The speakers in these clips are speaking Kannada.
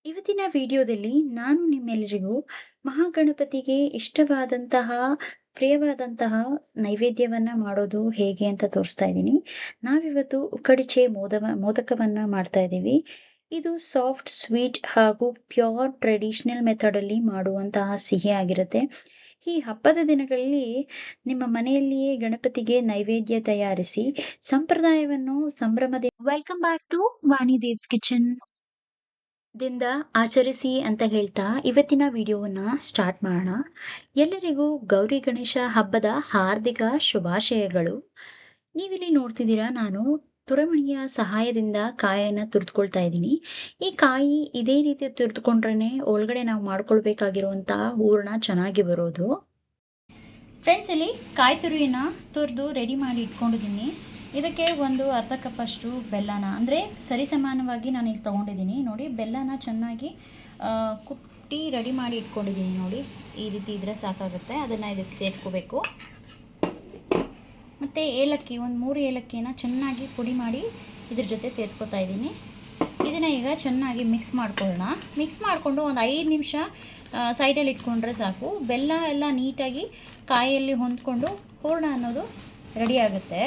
ಇವತ್ತಿನ ವಿಡಿಯೋದಲ್ಲಿ ನಾನು ನಿಮ್ಮೆಲ್ಲರಿಗೂ ಮಹಾಗಣಪತಿಗೆ ಇಷ್ಟವಾದಂತಹ ಪ್ರಿಯವಾದಂತಹ ನೈವೇದ್ಯವನ್ನ ಮಾಡೋದು ಹೇಗೆ ಅಂತ ತೋರಿಸ್ತಾ ಇದ್ದೀನಿ. ನಾವಿವತ್ತು ಉಕ್ಕಡಿಚೆ ಮೋದಕವನ್ನ ಮಾಡ್ತಾ ಇದ್ದೀವಿ. ಇದು ಸಾಫ್ಟ್ ಸ್ವೀಟ್ ಹಾಗೂ ಪ್ಯೂರ್ ಟ್ರೆಡಿಷನಲ್ ಮೆಥಡ್ ಅಲ್ಲಿ ಮಾಡುವಂತಹ ಸಿಹಿ ಆಗಿರುತ್ತೆ. ಈ ಹಬ್ಬದ ದಿನಗಳಲ್ಲಿ ನಿಮ್ಮ ಮನೆಯಲ್ಲಿಯೇ ಗಣಪತಿಗೆ ನೈವೇದ್ಯ ತಯಾರಿಸಿ ಸಂಪ್ರದಾಯವನ್ನು ಸಂಭ್ರಮದಿಂದ welcome back to Vani Devs kitchen ದಿಂದ ಆಚರಿಸಿ ಅಂತ ಹೇಳ್ತಾ ಇವತ್ತಿನ ವಿಡಿಯೋವನ್ನ ಸ್ಟಾರ್ಟ್ ಮಾಡೋಣ. ಎಲ್ಲರಿಗೂ ಗೌರಿ ಗಣೇಶ ಹಬ್ಬದ ಹಾರ್ದಿಕ ಶುಭಾಶಯಗಳು. ನೀವಿಲ್ಲಿ ನೋಡ್ತಿದ್ದೀರಾ, ನಾನು ತುರಮಣಿಯ ಸಹಾಯದಿಂದ ಕಾಯನ್ನು ತುರಿದುಕೊಳ್ತಾ ಇದ್ದೀನಿ. ಈ ಕಾಯಿ ಇದೇ ರೀತಿ ತುರಿದುಕೊಂಡ್ರೆ ಒಳಗಡೆ ನಾವು ಮಾಡ್ಕೊಳ್ಬೇಕಾಗಿರುವಂತಹ ಹೂರಣ ಚೆನ್ನಾಗಿ ಬರೋದು. ಫ್ರೆಂಡ್ಸ್, ಇಲ್ಲಿ ಕಾಯಿ ತುರಿಯನ್ನ ತುರಿದು ರೆಡಿ ಮಾಡಿ ಇಟ್ಕೊಂಡಿದ್ದೀನಿ. ಇದಕ್ಕೆ ಒಂದು ಅರ್ಧ ಕಪ್ಪಷ್ಟು ಬೆಲ್ಲನ ಅಂದರೆ ಸರಿಸಮಾನವಾಗಿ ನಾನು ಇಲ್ಲಿ ತೊಗೊಂಡಿದ್ದೀನಿ. ನೋಡಿ, ಬೆಲ್ಲನ ಚೆನ್ನಾಗಿ ಕುಟ್ಟಿ ರೆಡಿ ಮಾಡಿ ಇಟ್ಕೊಂಡಿದ್ದೀನಿ. ನೋಡಿ, ಈ ರೀತಿ ಇದ್ದರೆ ಸಾಕಾಗುತ್ತೆ. ಅದನ್ನು ಇದಕ್ಕೆ ಸೇರಿಸ್ಕೋಬೇಕು. ಮತ್ತು ಏಲಕ್ಕಿ, ಒಂದು 3 ಏಲಕ್ಕಿನ ಚೆನ್ನಾಗಿ ಪುಡಿ ಮಾಡಿ ಇದ್ರ ಜೊತೆ ಸೇರಿಸ್ಕೊತಾ ಇದ್ದೀನಿ. ಇದನ್ನು ಈಗ ಚೆನ್ನಾಗಿ ಮಿಕ್ಸ್ ಮಾಡ್ಕೊಳ್ಳೋಣ. ಮಿಕ್ಸ್ ಮಾಡಿಕೊಂಡು ಒಂದು 5 ನಿಮಿಷ ಸೈಡಲ್ಲಿ ಇಟ್ಕೊಂಡ್ರೆ ಸಾಕು. ಬೆಲ್ಲ ಎಲ್ಲ ನೀಟಾಗಿ ಕಾಯಲ್ಲಿ ಹೊಂದ್ಕೊಂಡು ಹೂರಣ ಅನ್ನೋದು ರೆಡಿ ಆಗುತ್ತೆ.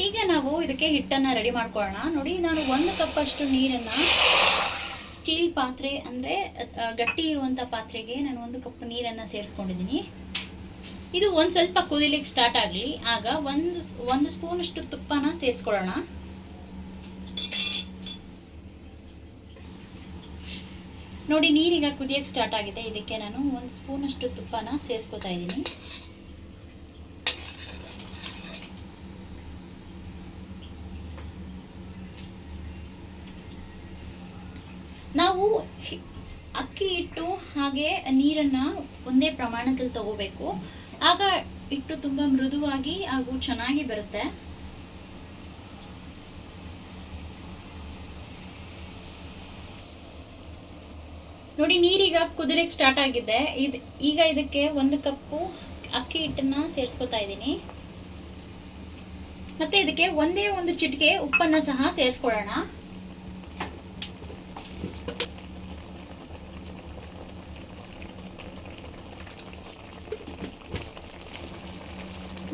ಈಗ ನಾವು ಇದಕ್ಕೆ ಹಿಟ್ಟನ್ನು ರೆಡಿ ಮಾಡ್ಕೊಳ್ಳೋಣ. ನೋಡಿ, ನಾನು 1 ಕಪ್ಪಷ್ಟು ನೀರನ್ನು ಸ್ಟೀಲ್ ಪಾತ್ರೆ ಅಂದರೆ ಗಟ್ಟಿ ಇರುವಂಥ ಪಾತ್ರೆಗೆ ನಾನು 1 ಕಪ್ ನೀರನ್ನು ಸೇರಿಸ್ಕೊಂಡಿದ್ದೀನಿ. ಇದು ಒಂದು ಸ್ವಲ್ಪ ಕುದಿಲಿಕ್ಕೆ ಸ್ಟಾರ್ಟ್ ಆಗಲಿ. ಆಗ ಒಂದು ಸ್ಪೂನಷ್ಟು ತುಪ್ಪನ ಸೇರಿಸ್ಕೊಳ್ಳೋಣ. ನೋಡಿ, ನೀರೀಗ ಕುದಿಯಕ್ಕೆ ಸ್ಟಾರ್ಟ್ ಆಗಿದೆ. ಇದಕ್ಕೆ ನಾನು 1 ಸ್ಪೂನಷ್ಟು ತುಪ್ಪನ ಸೇರಿಸ್ಕೊತಾ ಇದ್ದೀನಿ. ನಾವು ಅಕ್ಕಿ ಹಿಟ್ಟು ಹಾಗೆ ನೀರನ್ನು ಒಂದೇ ಪ್ರಮಾಣದಲ್ಲಿ ತಗೋಬೇಕು. ಆಗ ಹಿಟ್ಟು ತುಂಬ ಮೃದುವಾಗಿ ಹಾಗೂ ಚೆನ್ನಾಗಿ ಬರುತ್ತೆ. ನೋಡಿ, ನೀರೀಗ ಕುದಿಲಿಕ್ಕೆ ಸ್ಟಾರ್ಟ್ ಆಗಿದೆ. ಈಗ ಇದಕ್ಕೆ 1 ಕಪ್ಪು ಅಕ್ಕಿ ಹಿಟ್ಟನ್ನ ಸೇರಿಸ್ಕೊತಾ ಇದ್ದೀನಿ. ಮತ್ತೆ ಇದಕ್ಕೆ ಒಂದೇ ಒಂದು ಚಿಟಿಕೆ ಉಪ್ಪನ್ನ ಸಹ ಸೇರಿಸ್ಕೊಳ್ಳೋಣ.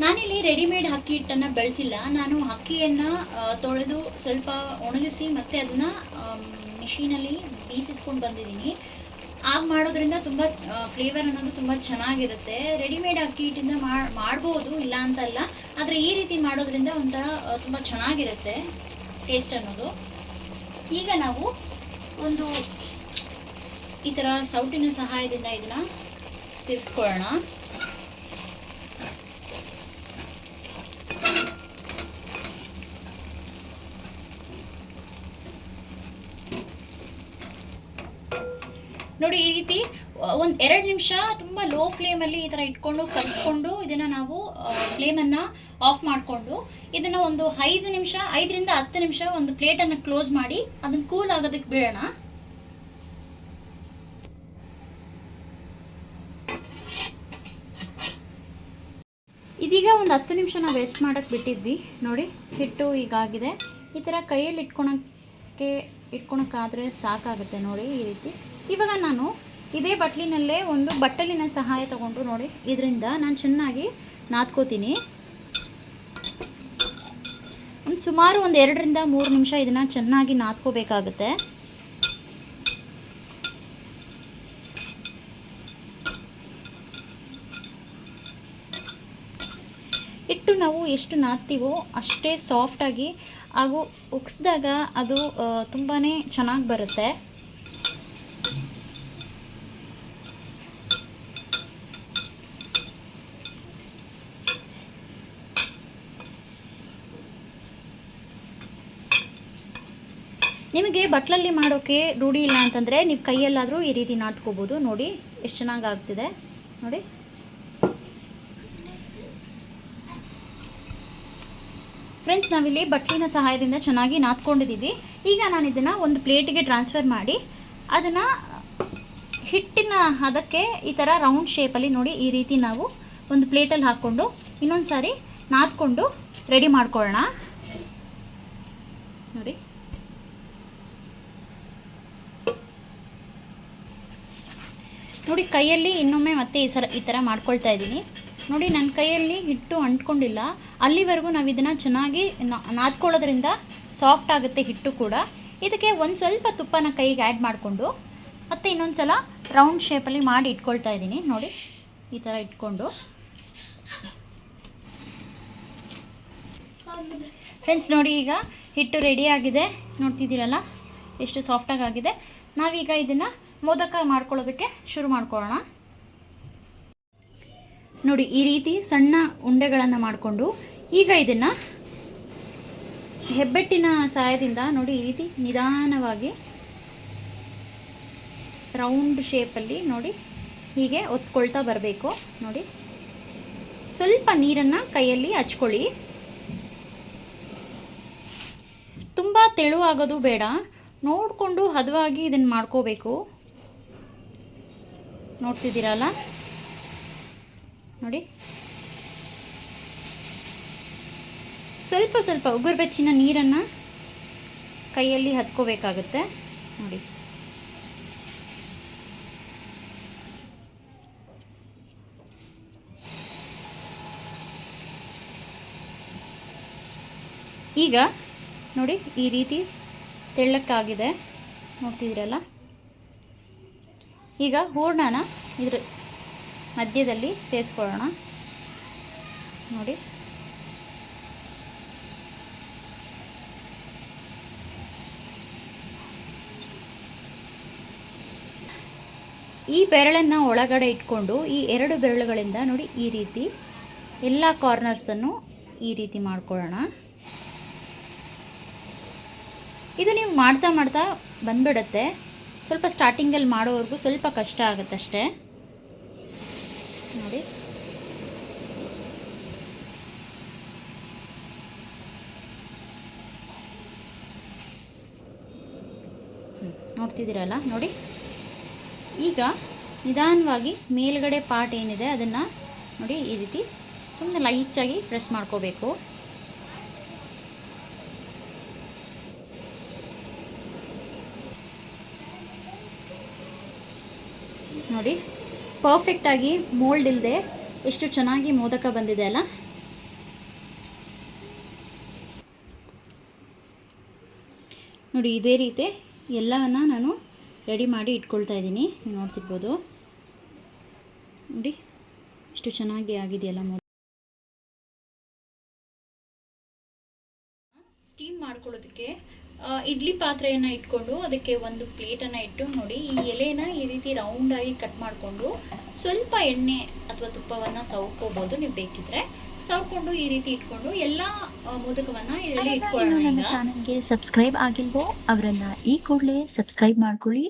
ನಾನಿಲ್ಲಿ ರೆಡಿಮೇಡ್ ಅಕ್ಕಿ ಹಿಟ್ಟನ್ನು ಬಳಸಿಲ್ಲ. ನಾನು ಅಕ್ಕಿಯನ್ನು ತೊಳೆದು ಸ್ವಲ್ಪ ಒಣಗಿಸಿ ಮತ್ತೆ ಅದನ್ನು ಮಿಷಿನಲ್ಲಿ ಬೀಸಿಸ್ಕೊಂಡು ಬಂದಿದ್ದೀನಿ. ಆಗ ಮಾಡೋದ್ರಿಂದ ತುಂಬ ಫ್ಲೇವರ್ ಅನ್ನೋದು ತುಂಬ ಚೆನ್ನಾಗಿರುತ್ತೆ. ರೆಡಿಮೇಡ್ ಅಕ್ಕಿ ಹಿಟ್ಟಿಂದ ಮಾಡ್ಬೋದು, ಇಲ್ಲ ಅಂತಲ್ಲ. ಆದರೆ ಈ ರೀತಿ ಮಾಡೋದ್ರಿಂದ ಒಂಥರ ತುಂಬ ಚೆನ್ನಾಗಿರುತ್ತೆ ಟೇಸ್ಟ್ ಅನ್ನೋದು. ಈಗ ನಾವು ಒಂದು ಈ ಥರ ಸೌಟಿನ ಸಹಾಯದಿಂದ ಇದನ್ನು ತಿರ್ಗಿಸ್ಕೊಳ್ಳೋಣ. ನೋಡಿ, ಈ ರೀತಿ ಒಂದು 2 ನಿಮಿಷ ತುಂಬ ಲೋ ಫ್ಲೇಮಲ್ಲಿ ಈ ಥರ ಇಟ್ಕೊಂಡು ಕಲಿಸ್ಕೊಂಡು ಇದನ್ನು ನಾವು ಫ್ಲೇಮನ್ನು ಆಫ್ ಮಾಡಿಕೊಂಡು ಇದನ್ನು ಒಂದು 5 ನಿಮಿಷ, 5ರಿಂದ 10 ನಿಮಿಷ ಒಂದು ಪ್ಲೇಟನ್ನು ಕ್ಲೋಸ್ ಮಾಡಿ ಅದನ್ನು ಕೂಲ್ ಆಗೋದಕ್ಕೆ ಬಿಡೋಣ. ಇದೀಗ ಒಂದು 10 ನಿಮಿಷ ನಾವು ರೆಸ್ಟ್ ಮಾಡೋಕ್ಕೆ ಬಿಟ್ಟಿದ್ವಿ. ನೋಡಿ, ಹಿಟ್ಟು ಹೀಗಾಗಿದೆ. ಈ ಥರ ಕೈಯಲ್ಲಿ ಇಟ್ಕೊಳಕ್ಕಾದರೆ ಸಾಕಾಗುತ್ತೆ. ನೋಡಿ, ಈ ರೀತಿ. ಇವಾಗ ನಾನು ಇದೇ ಬಟ್ಲಿನಲ್ಲೇ ಒಂದು ಬಟ್ಟಲಿನ ಸಹಾಯ ತಗೊಂಡು ನೋಡಿ ಇದರಿಂದ ನಾನು ಚೆನ್ನಾಗಿ ನಾದ್ಕೋತೀನಿ. ಸುಮಾರು ಒಂದು 2ರಿಂದ 3 ನಿಮಿಷ ಇದನ್ನು ಚೆನ್ನಾಗಿ ನಾದ್ಕೋಬೇಕಾಗುತ್ತೆ. ಹಿಟ್ಟು ನಾವು ಎಷ್ಟು ನಾದ್ತೀವೋ ಅಷ್ಟೇ ಸಾಫ್ಟಾಗಿ ಹಾಗೂ ಉಗ್ಸಿದಾಗ ಅದು ತುಂಬಾ ಚೆನ್ನಾಗಿ ಬರುತ್ತೆ. ನಿಮಗೆ ಬಟ್ಲಲ್ಲಿ ಮಾಡೋಕ್ಕೆ ರೂಢಿ ಇಲ್ಲ ಅಂತಂದರೆ ನೀವು ಕೈಯಲ್ಲಾದರೂ ಈ ರೀತಿ ನಾದ್ಕೋಬೋದು. ನೋಡಿ, ಎಷ್ಟು ಚೆನ್ನಾಗಿ ಆಗ್ತಿದೆ. ನೋಡಿ, ಫ್ರೆಂಡ್ಸ್, ನಾವಿಲ್ಲಿ ಬಟ್ಲಿನ ಸಹಾಯದಿಂದ ಚೆನ್ನಾಗಿ ನಾದ್ಕೊಂಡಿದ್ದೀವಿ. ಈಗ ನಾನು ಇದನ್ನು ಒಂದು ಪ್ಲೇಟಿಗೆ ಟ್ರಾನ್ಸ್ಫರ್ ಮಾಡಿ ಅದನ್ನು ಹಿಟ್ಟಿನ ಅದಕ್ಕೆ ಈ ಥರ ರೌಂಡ್ ಶೇಪಲ್ಲಿ ನೋಡಿ ಈ ರೀತಿ ನಾವು ಒಂದು ಪ್ಲೇಟಲ್ಲಿ ಹಾಕ್ಕೊಂಡು ಇನ್ನೊಂದು ಸಾರಿ ನಾದ್ಕೊಂಡು ರೆಡಿ ಮಾಡ್ಕೊಳ್ಳೋಣ. ನೋಡಿ, ನೋಡಿ ಕೈಯಲ್ಲಿ ಇನ್ನೊಮ್ಮೆ ಮತ್ತೆ ಈ ಥರ ಮಾಡ್ಕೊಳ್ತಾ ಇದ್ದೀನಿ. ನೋಡಿ, ನನ್ನ ಕೈಯಲ್ಲಿ ಹಿಟ್ಟು ಅಂಟ್ಕೊಂಡಿಲ್ಲ. ಅಲ್ಲಿವರೆಗೂ ನಾವು ಇದನ್ನು ಚೆನ್ನಾಗಿ ನಾದ್ಕೊಳ್ಳೋದ್ರಿಂದ ಸಾಫ್ಟ್ ಆಗುತ್ತೆ ಹಿಟ್ಟು ಕೂಡ. ಇದಕ್ಕೆ ಒಂದು ಸ್ವಲ್ಪ ತುಪ್ಪನ ಕೈಗೆ ಆ್ಯಡ್ ಮಾಡಿಕೊಂಡು ಮತ್ತು ಇನ್ನೊಂದು ಸಲ ರೌಂಡ್ ಶೇಪಲ್ಲಿ ಮಾಡಿ ಇಟ್ಕೊಳ್ತಾ ಇದ್ದೀನಿ. ನೋಡಿ, ಈ ಥರ ಇಟ್ಕೊಂಡು ಫ್ರೆಂಡ್ಸ್, ನೋಡಿ ಈಗ ಹಿಟ್ಟು ರೆಡಿಯಾಗಿದೆ. ನೋಡ್ತಿದ್ದೀರಲ್ಲ ಎಷ್ಟು ಸಾಫ್ಟಾಗಿ ಆಗಿದೆ. ನಾವೀಗ ಇದನ್ನು ಮೋದಕ ಮಾಡ್ಕೊಳ್ಳೋದಕ್ಕೆ ಶುರು ಮಾಡ್ಕೊಳ್ಳೋಣ. ನೋಡಿ, ಈ ರೀತಿ ಸಣ್ಣ ಉಂಡೆಗಳನ್ನು ಮಾಡಿಕೊಂಡು ಈಗ ಇದನ್ನು ಹೆಬ್ಬೆಟ್ಟಿನ ಸಹಾಯದಿಂದ ನೋಡಿ ಈ ರೀತಿ ನಿಧಾನವಾಗಿ ರೌಂಡ್ ಶೇಪಲ್ಲಿ ನೋಡಿ ಹೀಗೆ ಒತ್ಕೊಳ್ತಾ ಬರಬೇಕು. ನೋಡಿ, ಸ್ವಲ್ಪ ನೀರನ್ನು ಕೈಯಲ್ಲಿ ಹಚ್ಕೊಳ್ಳಿ. ತುಂಬ ತೆಳುವಾಗೋದು ಬೇಡ, ನೋಡಿಕೊಂಡು ಹದವಾಗಿ ಇದನ್ನು ಮಾಡ್ಕೋಬೇಕು. ನೋಡ್ತಿದ್ದೀರಲ್ಲ, ನೋಡಿ ಸ್ವಲ್ಪ ಸ್ವಲ್ಪ ಉಗುರು ಬೆಚ್ಚಿನ ನೀರನ್ನು ಕೈಯಲ್ಲಿ ಹತ್ಕೋಬೇಕಾಗುತ್ತೆ. ನೋಡಿ, ಈಗ ನೋಡಿ ಈ ರೀತಿ ತೆಳ್ಳಕ್ಕಾಗಿದೆ. ನೋಡ್ತಿದ್ದೀರಲ್ಲ, ಈಗ ಹೂರ್ಣನ ಇದ್ರ ಮಧ್ಯದಲ್ಲಿ ಸೇರಿಸ್ಕೊಳ್ಳೋಣ. ನೋಡಿ, ಈ ಬೆರಳನ್ನು ಒಳಗಡೆ ಇಟ್ಕೊಂಡು ಈ 2 ಬೆರಳುಗಳಿಂದ ನೋಡಿ ಈ ರೀತಿ ಎಲ್ಲ ಕಾರ್ನರ್ಸನ್ನು ಈ ರೀತಿ ಮಾಡ್ಕೊಳ್ಳೋಣ. ಇದು ನೀವು ಮಾಡ್ತಾ ಮಾಡ್ತಾ ಬಂದ್ಬಿಡುತ್ತೆ. ಸ್ವಲ್ಪ ಸ್ಟಾರ್ಟಿಂಗಲ್ಲಿ ಮಾಡೋವರೆಗೂ ಸ್ವಲ್ಪ ಕಷ್ಟ ಆಗುತ್ತಷ್ಟೇ. ನೋಡಿ, ನೋಡ್ತಿದ್ದೀರಲ್ಲ. ನೋಡಿ, ಈಗ ನಿಧಾನವಾಗಿ ಮೇಲ್ಗಡೆ ಪಾರ್ಟ್ ಏನಿದೆ ಅದನ್ನು ನೋಡಿ ಈ ರೀತಿ ಸುಮ್ಮನೆ ಲೈಟಾಗಿ ಪ್ರೆಸ್ ಮಾಡ್ಕೋಬೇಕು. ನೋಡಿ, ಪರ್ಫೆಕ್ಟಾಗಿ ಮೋಲ್ಡ್ ಇಲ್ಲದೆ ಎಷ್ಟು ಚೆನ್ನಾಗಿ ಮೋದಕ ಬಂದಿದೆ ಅಲ್ಲ. ನೋಡಿ, ಇದೇ ರೀತಿ ಎಲ್ಲವನ್ನು ನಾನು ರೆಡಿ ಮಾಡಿ ಇಟ್ಕೊಳ್ತಾ ಇದ್ದೀನಿ. ನೀವು ನೋಡ್ತಿರ್ಬೋದು. ನೋಡಿ ಎಷ್ಟು ಚೆನ್ನಾಗಿ ಆಗಿದೆಯಲ್ಲ. ಸ್ಟೀಮ್ ಮಾಡ್ಕೊಳ್ಳೋದಕ್ಕೆ ಇಡ್ಲಿ ಪಾತ್ರೆಯನ್ನು ಇಟ್ಕೊಂಡು ಅದಕ್ಕೆ ಒಂದು ಪ್ಲೇಟನ್ನು ಇಟ್ಟು ನೋಡಿ ಈ ಎಲೆನ ಈ ರೀತಿ ರೌಂಡಾಗಿ ಕಟ್ ಮಾಡಿಕೊಂಡು ಸ್ವಲ್ಪ ಎಣ್ಣೆ ಅಥವಾ ತುಪ್ಪವನ್ನು ಸವರ್ಕೋಬೋದು. ನೀವು ಬೇಕಿದ್ರೆ ಸವರ್ಕೊಂಡು ಈ ರೀತಿ ಇಟ್ಕೊಂಡು ಎಲ್ಲ ಮೋದಕವನ್ನು ಇದರಲ್ಲಿ ಇಟ್ಕೊಳ್ಳೋಣ. ನನ್ನ ಚಾನಲ್ಗೆ ಸಬ್ಸ್ಕ್ರೈಬ್ ಆಗಿಲ್ವೋ ಅವರೆಲ್ಲ ಈ ಕೂಡಲೇ ಸಬ್ಸ್ಕ್ರೈಬ್ ಮಾಡ್ಕೊಳ್ಳಿ.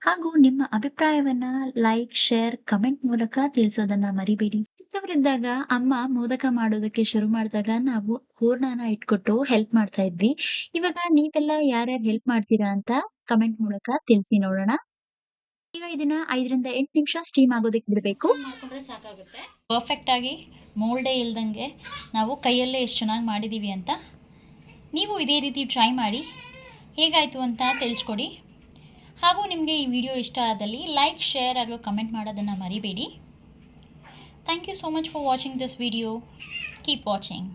ಹಾಗೂ ನಿಮ್ಮ ಅಭಿಪ್ರಾಯವನ್ನ ಲೈಕ್, ಶೇರ್, ಕಮೆಂಟ್ ಮೂಲಕ ತಿಳಿಸೋದನ್ನ ಮರಿಬೇಡಿ. ಚಿಕ್ಕವರಿದ್ದಾಗ ಅಮ್ಮ ಮೋದಕ ಮಾಡೋದಕ್ಕೆ ಶುರು ಮಾಡಿದಾಗ ನಾವು ಹೂರ್ಣನ ಇಟ್ಕೊಟ್ಟು ಹೆಲ್ಪ್ ಮಾಡ್ತಾ ಇದ್ವಿ. ಇವಾಗ ನೀವೆಲ್ಲ ಯಾರ್ಯಾರು ಹೆಲ್ಪ್ ಮಾಡ್ತೀರಾ ಅಂತ ಕಮೆಂಟ್ ಮೂಲಕ ತಿಳಿಸಿ ನೋಡೋಣ. ಈಗ ಇದನ್ನ 5ರಿಂದ 8 ನಿಮಿಷ ಸ್ಟೀಮ್ ಆಗೋದಕ್ಕೆ ಬಿಡಬೇಕು. ಮಾಡ್ಕೊಂಡ್ರೆ ಸಾಕಾಗುತ್ತೆ. ಪರ್ಫೆಕ್ಟಾಗಿ ಮೋಲ್ಡೇ ಇಲ್ದಂಗೆ ನಾವು ಕೈಯಲ್ಲೇ ಎಷ್ಟು ಚೆನ್ನಾಗಿ ಮಾಡಿದ್ದೀವಿ ಅಂತ ನೀವು ಇದೇ ರೀತಿ ಟ್ರೈ ಮಾಡಿ ಹೇಗಾಯಿತು ಅಂತ ತಿಳಿಸ್ಕೊಡಿ. ಹಾಗೂ ನಿಮಗೆ ಈ ವಿಡಿಯೋ ಇಷ್ಟ ಆದಲ್ಲಿ ಲೈಕ್, ಶೇರ್ ಹಾಗೂ ಕಮೆಂಟ್ ಮಾಡೋದನ್ನು ಮರಿಬೇಡಿ. Thank you so much for watching this video. Keep watching.